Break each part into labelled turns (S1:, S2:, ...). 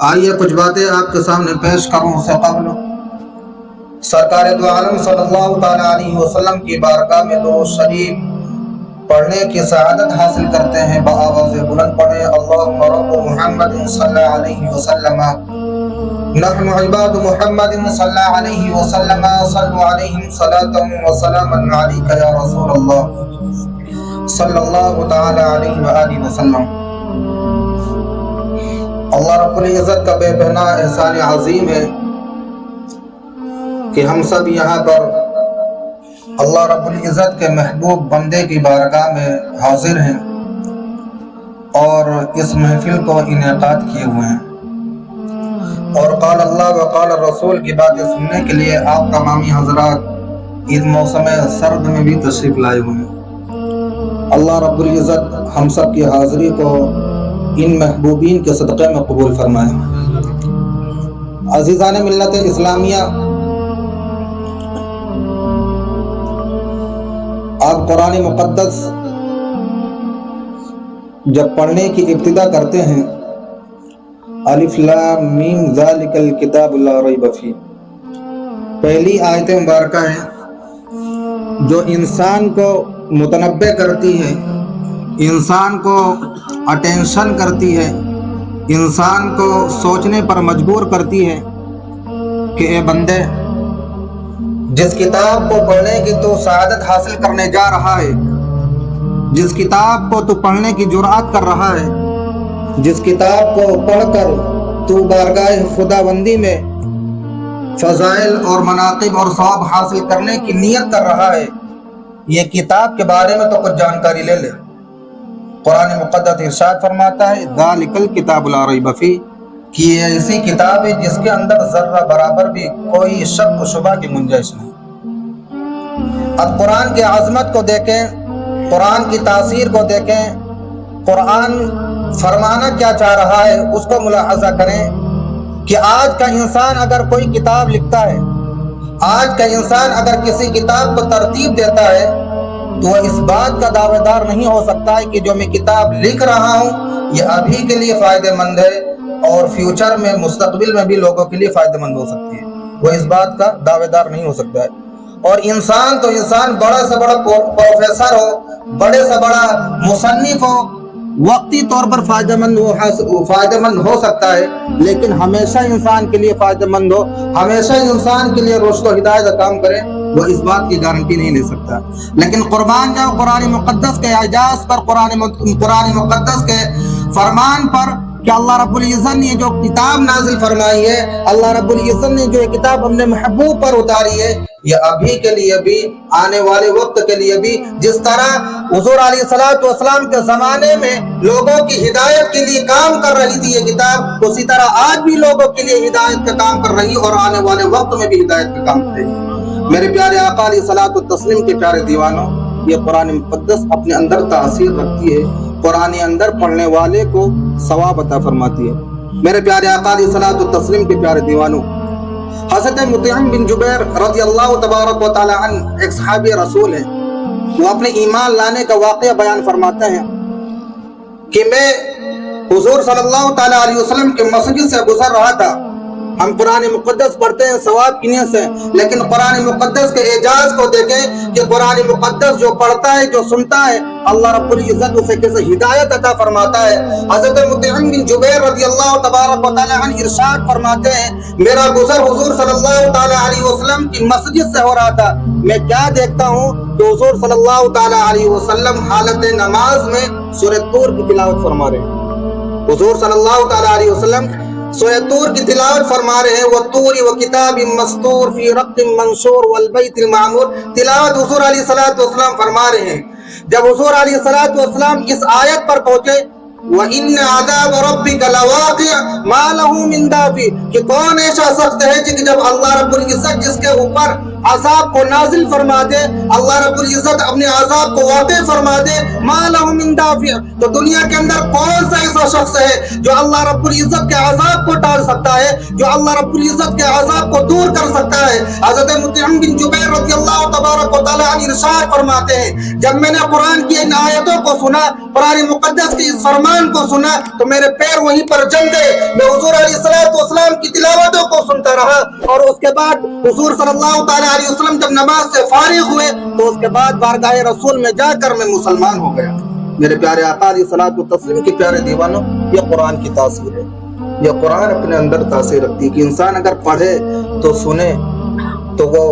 S1: آئیے کچھ باتیں آپ کے سامنے پیش کروں سے قبل سرکار دو عالم صلی اللہ تعالیٰ علیہ وسلم کی بارگاہ میں درود شریف پڑھنے کی سعادت حاصل کرتے ہیں۔ بآواز بلند پڑھیں، اللہم رب محمد صلی علیہ وسلم، نحن عباد محمد صلی علیہ وسلم، صلو علیہم صلاۃ و سلاما علیک یا رسول اللہ صلی اللہ تعالیٰ علیہ وآلہ وسلم۔ اللہ رب العزت کا بے پناہ احسان عظیم ہے کہ ہم سب یہاں پر اللہ رب العزت کے محبوب بندے کی بارگاہ میں حاضر ہیں اور اس محفل کو انعقاد کیے ہوئے ہیں، اور قال اللہ و قال الرسول کی باتیں سننے کے لیے آپ تمامی حضرات اس موسم سرد میں بھی تشریف لائے ہوئے ہیں۔ اللہ رب العزت ہم سب کی حاضری کو ان محبوبین کے صدقے میں قبول فرمائے۔ عزیزان ملت اسلامیہ، آپ قرآن مقدس جب پڑھنے کی ابتدا کرتے ہیں، الف لام میم ذالک الکتاب لا ریب فیہ، پہلی آیت مبارکہ ہے جو انسان کو متنبع کرتی ہے، انسان کو اٹینشن کرتی ہے، انسان کو سوچنے پر مجبور کرتی ہے کہ اے بندے، جس کتاب کو پڑھنے کی تو سعادت حاصل کرنے جا رہا ہے، جس کتاب کو تو پڑھنے کی جرأت کر رہا ہے، جس کتاب کو پڑھ کر تو بارگاہ خداوندی میں فضائل اور مناقب اور ثواب حاصل کرنے کی نیت کر رہا ہے، یہ کتاب کے بارے میں تو کچھ جانکاری لے لے۔ قرآن مقدس ارشاد فرماتا ہے ذالک الکتاب لا ریب فیہ، کہ یہ ایسی کتاب ہے جس کے اندر ذرہ برابر بھی کوئی شک و شبہ کی گنجائش نہیں۔ اب قرآن کی عظمت کو دیکھیں، قرآن کی تاثیر کو دیکھیں، قرآن فرمانا کیا چاہ رہا ہے اس کو ملاحظہ کریں کہ آج کا انسان اگر کوئی کتاب لکھتا ہے، آج کا انسان اگر کسی کتاب کو ترتیب دیتا ہے تو وہ اس بات کا دعوے دار نہیں ہو سکتا ہے کہ جو میں کتاب لکھ رہا ہوں یہ ابھی کے لیے فائدہ مند ہے اور فیوچر میں مستقبل میں بھی لوگوں کے لیے فائدہ مند ہو سکتی ہے، وہ اس بات کا دعوے دار نہیں ہو سکتا ہے۔ اور انسان تو انسان بڑا سے بڑا پروفیسر ہو، بڑے سے بڑا مصنف ہو، وقتی طور پر فائدہ مند ہو سکتا ہے، لیکن ہمیشہ انسان کے لیے فائدہ مند ہو، ہمیشہ انسان کے لیے رشد و ہدایت کا کام کرے، وہ اس بات کی گارنٹی نہیں لے سکتا۔ لیکن قربان جاؤ قرآن مقدس کے اعجاز پر، قرآن مقدس کے فرمان پر کہ اللہ رب العزت نے جو کتاب نازل فرمائی ہے، اللہ رب العزت نے جو کتاب اپنے محبوب پر اتاری ہے، یہ ابھی کے لیے بھی، آنے والے وقت کے لیے بھی، جس طرح حضور علیہ الصلوۃ والسلام کے زمانے میں لوگوں کی ہدایت کے لیے کام کر رہی تھی یہ کتاب، اسی طرح آج بھی لوگوں کے لیے ہدایت کا کام کر رہی اور آنے والے وقت میں بھی ہدایت کا کام کرے گی۔ میرے پیارے آقا علیہ الصلوۃ والتسلیم کے پیارے دیوانوں، یہ قرآن مقدس اپنے اندر تاثیر رکھتی ہے، قرآن اندر پڑھنے والے کو ثواب عطا فرماتی ہے۔ میرے پیارے آقا علیہ الصلوۃ والتسلیم کے پیارے دیوانوں، حضرت مطعم بن جبیر رضی اللہ تبارک و تعالی عنہ ایک صحابی رسول ہیں، وہ اپنے ایمان لانے کا واقعہ بیان فرماتے ہیں کہ میں حضور صلی اللہ تعالی علیہ وسلم کے مسجد سے گزر رہا تھا۔ ہم قرآن مقدس پڑھتے ہیں ثواب کی نیت سے، لیکن قرآن مقدس کے اعجاز کو دیکھیں کہ قرآن مقدس جو پڑھتا ہے، جو سنتا ہے، اللہ رب العزت اسے کیسے ہدایت عطا فرماتا ہے۔ حضرت مطعم بن جبیر رضی اللہ تبارک و تعالی عنہ ارشاد فرماتے ہیں میرا گزر حضور صلی اللہ تعالی علیہ وسلم کی مسجد سے ہو رہا تھا، میں کیا دیکھتا ہوں کہ حضور صلی اللہ تعالی علیہ وسلم حالت نماز میں سورۃ طور کی تلاوت فرما رہے ہیں۔ حضور صلی اللہ تعالی علیہ وسلم سورۃ طور کی تلاوت فرما رہے ہیں، وَالطُّورِ وَكِتَابٍ مَّسْطُورٍ فِي رَقٍّ مَّنشُورٍ وَالْبَيْتِ الْمَعْمُورِ، تلاوت حضور علیہ الصلوۃ والسلام فرما رہے ہیں۔ جب حضور علیہ الصلوۃ والسلام اس آیت پر پہنچے وَإِنَّ عَذَابَ رَبِّكَ لَوَاقِعٌ مَا لَهُ مِن دَافِعٍ، کہ کون ایسا شخص ہے کہ جب اللہ رب العزت جس کے اوپر عذاب کو نازل فرما دے، اللہ رب العزت اپنے عذاب کو واقع فرما دے، مَا لَهُ مِن دَافِعٍ، تو دنیا کے اندر کون سا ایسا شخص ہے جو اللہ رب العزت کے عذاب کو ٹال سکتا ہے، جو اللہ رب العزت کے عذاب کو دور کر سکتا ہے۔ حضرت مطعم بن جبیر رضی اللہ تبارک و تعالی عنہ ارشاد فرماتے ہیں جب میں نے قرآن کی ان آیتوں کو سنا، قرآن مقدس کی اس فرمان فرمان کو سنا تو میرے پیر وہیں پر جم گئے. میں حضور علیہ السلام کی تلاوتوں کو سنتا رہا اور اس کے بعد حضور صلی اللہ تعالیٰ علیہ وسلم جب نماز سے فارغ ہوئے تو اس کے بعد بارگاہ رسول میں جا کر میں مسلمان ہو گیا. میرے پیارے آقا علیہ الصلوۃ والتسلیم کے پیارے دیوانوں، یہ قرآن کی تاثیر ہے. یہ قرآن اپنے اندر تاثیر رکھتی ہے کہ انسان اگر پڑھے تو سنے تو وہ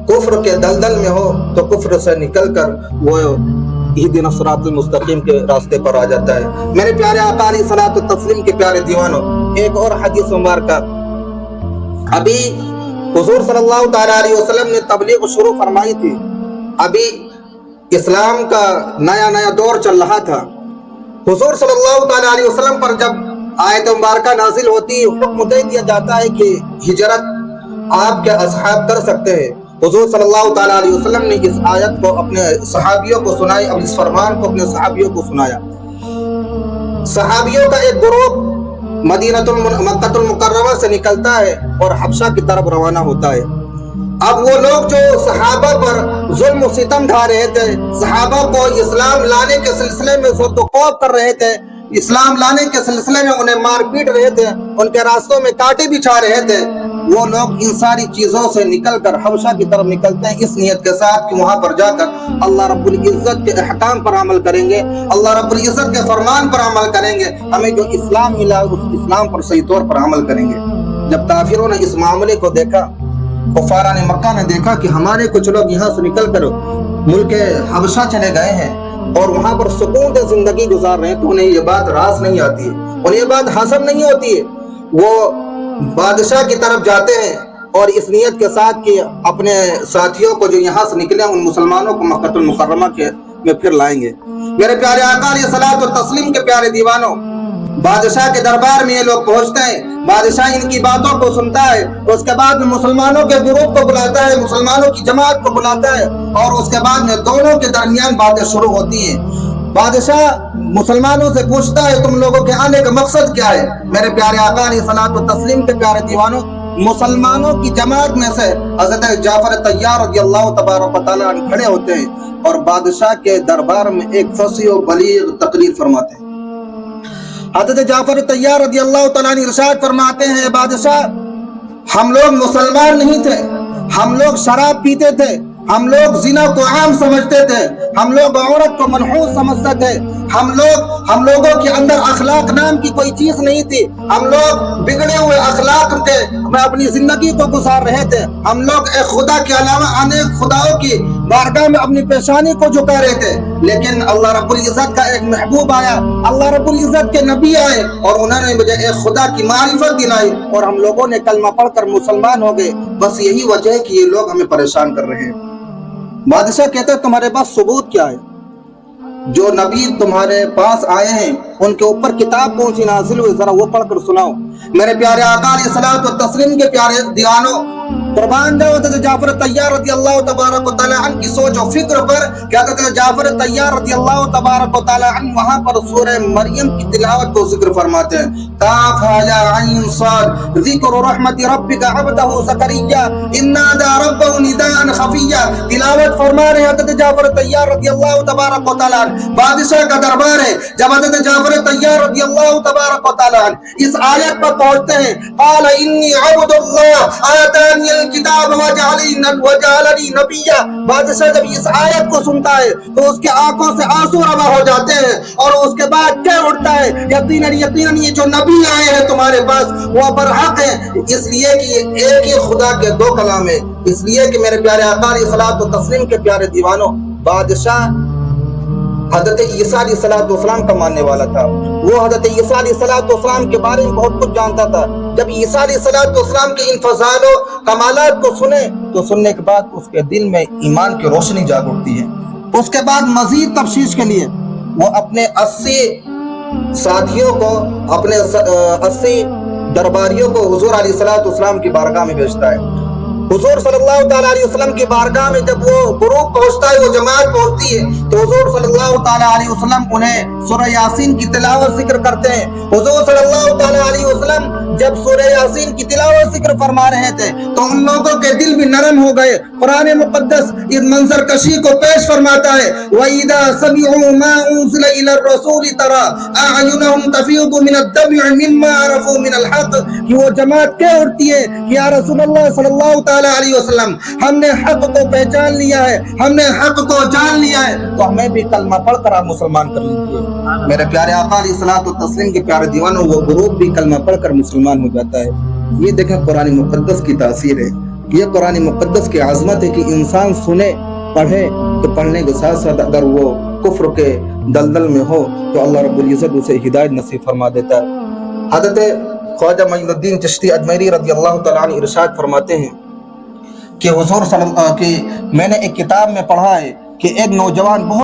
S1: کفر کے دلدل میں ہو تو کفر سے نکل کر وہ اہدنا الصراط المستقیم کے راستے پر آ جاتا ہے. میرے پیارے آقا علیہ الصلوۃ والتسلیم کے پیارے دیوانوں، ایک اور حدیث مبارکہ، ابھی حضور صلی اللہ تعالیٰ علیہ وسلم نے تبلیغ شروع فرمائی تھی. ابھی اسلام کا نیا دور چل رہا تھا. حضور صلی اللہ تعالیٰ علیہ وسلم پر جب آیت مبارکہ نازل ہوتی، حکم دے دیا جاتا ہے کہ ہجرت آپ کے اصحاب کر سکتے ہیں. حضور صلی اللہ تعالیٰ علیہ وسلم نے اس آیت کو اپنے صحابیوں کو سنائی اور اس فرمان کو اپنے صحابیوں کو سنایا. صحابیوں کا ایک گروہ مکہ المکرمہ سے نکلتا ہے اور حبشہ کی طرف روانہ ہوتا ہے. اب وہ لوگ جو صحابہ پر ظلم و ستم ڈھا رہے تھے، صحابہ کو اسلام لانے کے سلسلے میں زد و خوف کر رہے تھے، اسلام لانے کے سلسلے میں انہیں مار پیٹ رہے تھے، ان کے راستوں میں کانٹے بچھا رہے تھے، وہ لوگ ان ساری چیزوں سے نکل کر حبشہ کی طرف نکلتے ہیں اس نیت کے ساتھ کہ وہاں پر جا کر اللہ رب العزت کے احکام پر عمل کریں گے، اللہ رب العزت کے فرمان پر عمل کریں گے، ہمیں جو اسلام ملا اس اسلام پر صحیح طور پر عمل کریں گے. جب کافروں نے اس معاملے کو دیکھا، کفاران مکہ نے دیکھا کہ ہمارے کچھ لوگ یہاں سے نکل کر ملک حبشہ چلے گئے ہیں اور وہاں پر سکون سے زندگی گزار رہے ہیں، تو انہیں یہ بات راس نہیں آتی ہے، انہیں یہ بات حاصل نہیں ہوتی ہے. وہ بادشاہ کی طرف جاتے ہیں اور اس نیت کے ساتھ کہ اپنے ساتھیوں کو جو یہاں سے نکلے ان مسلمانوں کو مکہ المکرمہ میں پھر لائیں گے. میرے پیارے آقا علیہ الصلوۃ والتسلیم کے پیارے دیوانوں، بادشاہ کے دربار میں یہ لوگ پہنچتے ہیں، بادشاہ ان کی باتوں کو سنتا ہے، اس کے بعد مسلمانوں کے گروپ کو بلاتا ہے، مسلمانوں کی جماعت کو بلاتا ہے اور اس کے بعد میں دونوں کے درمیان باتیں شروع ہوتی ہیں. بادشاہ مسلمانوں سے پوچھتا ہے تم لوگوں کے آنے کا مقصد کیا ہے؟ میرے پیارے آقا علیہ الصلوۃ والتسلیم کے پیارے دیوانوں، مسلمانوں کی جماعت میں سے حضرت جعفر طیار رضی اللہ تبارک و تعالیٰ عنہ کھڑے ہوتے ہیں اور بادشاہ کے دربار میں ایک فصیح و بلیغ تقریر فرماتے ہیں. حضرت جعفر طیار رضی اللہ تعالیٰ عنہ ارشاد فرماتے ہیں، بادشاہ ہم لوگ مسلمان نہیں تھے، ہم لوگ شراب پیتے تھے، ہم لوگ زنا کو عام سمجھتے تھے، ہم لوگ عورت کو منحوس سمجھتے تھے، ہم لوگوں کے اندر اخلاق نام کی کوئی چیز نہیں تھی، ہم لوگ بگڑے ہوئے اخلاق کے میں اپنی زندگی کو گزار رہے تھے، ہم لوگ ایک خدا کے علاوہ انیک خداؤں کی بارگاہ میں اپنی پیشانی کو جھکا رہے تھے. لیکن اللہ رب العزت کا ایک محبوب آیا، اللہ رب العزت کے نبی آئے اور انہوں نے مجھے ایک خدا کی معرفت دلائی اور ہم لوگوں نے کلمہ پڑھ کر مسلمان ہو گئے. بس یہی وجہ ہے کہ یہ لوگ ہمیں پریشان کر رہے ہیں. بادشاہ کہتے ہیں تمہارے پاس ثبوت کیا ہے؟ جو نبی تمہارے پاس آئے ہیں ان کے اوپر کتاب کون سی نازل ہوئی، ذرا وہ پڑھ کر سناؤ. میرے پیارے آقا علیہ الصلوۃ والتسلیم کے پیارے دیوانوں، قربان جاؤ حضرت جعفر طیار رضی اللہ تبارک و تعالیٰ عنہ کی سوچ و فکر پر کہ حضرت جعفر طیار رضی اللہ تبارک و تعالیٰ عنہ وہاں پر سورہ مریم کی تلاوت کو ذکر فرماتے ہیں. کاف یا عین صاد ذکر رحمت ربک عبدہ زکریا اذ نادى ربہ نداء خفیا. تلاوت فرما رہے حضرت جعفر طیار رضی اللہ تبارک و تعالیٰ عنہ، بادشاہ کا دربار ہے. جب حضرت جعفر طیار رضی اللہ تبارک و تعالیٰ عنہ اس آیت پر پہنچتے ہیں، قال انی عبد اللہ آتانی الکتاب وجعلنی نبیا. بادشاہ جب اس آیت کو سنتا ہے تو اس کے آنکھوں سے آنسو روا ہو جاتے ہیں اور اس کے بعد کہہ اٹھتا ہے یقیناً یہ جو نبی آئے ہیں تمہارے پاس وہ برحق ہیں، اس لیے کہ یہ ایک ہی خدا کے دو کلام ہیں. اس لیے کہ میرے پیارے آقا علیہ الصلوۃ والتسلیم کے پیارے دیوانوں، بادشاہ حضرت عیسیٰ علیہ السلام کا ماننے والا تھا. وہ حضرت عیسیٰ علیہ السلام کے بارے میں بہت کچھ جانتا تھا. جب عیسیٰ علیہ السلام کے ان فضائل و کمالات کو سنے تو سننے کے بعد اس کے دل میں ایمان کی روشنی جاگ اٹھتی ہے. اس کے بعد مزید تفشیش کے لیے وہ اپنے 80 ساتھیوں کو، اپنے 80 درباریوں کو حضور علیہ السلام کی بارگاہ میں بھیجتا ہے. حضور صلی اللہ تعالیٰ علیہ وسلم کی بارگاہ میں جب وہ گروپ پہنچتا ہے، وہ جماعت پہنچتی ہے تو حضور صلی اللہ تعالیٰ علیہ وسلم انہیں سورہ یاسین کی تلاوت ذکر کرتے ہیں. حضور صلی اللہ تعالیٰ علیہ وسلم جب سورہ یاسین کی تلاوت ذکر فرما رہے تھے تو ان لوگوں کے دل بھی نرم ہو گئے۔ قرآن مقدس اس منظر کشی کو پیش فرماتا ہے وَإِذَا سَمِعُوا مَا أُنزِلَ إِلَى الرَّسُولِ تَرَىٰ أَعْيُنَهُمْ تَفِيضُ مِنَ الدَّمْعِ مِمَّا عَرَفُوا مِنَ الْحَقِّ کہ وہ جماعت کہہ اٹھتی ہے کہ یا رسول اللہ صلی اللہ تعالیٰ علیہ وسلم ہم نے حق کو پہچان لیا ہے، ہم نے حق کو جان لیا ہے، تو ہمیں بھی کلمہ پڑھ کر آپ مسلمان کر لیجیے۔ میرے پیارے آقا علیہ الصلوۃ والتسلیم کے پیارے دیوانوں، وہ گروہ بھی کلمہ پڑھ کر مسلمان ہو جاتا ہے۔ یہ دیکھیں قرآن مقدس کی تاثیر ہے، یہ قرآن مقدس کی عظمت ہے کہ انسان سنے پڑھے تو پڑھنے کے ساتھ ساتھ اگر وہ کفر کے دلدل میں ہو تو اللہ رب العزت اسے ہدایت نصیب فرما دیتا ہے۔ حضرت خواجہ معین الدین چشتی اجمیری رضی اللہ تعالیٰ عنہ ارشاد فرماتے ہیں کہ حضور صلی اللہ کہ میں نے ایک کتاب میں پڑھا ہے کہ ایک نوجوان بہت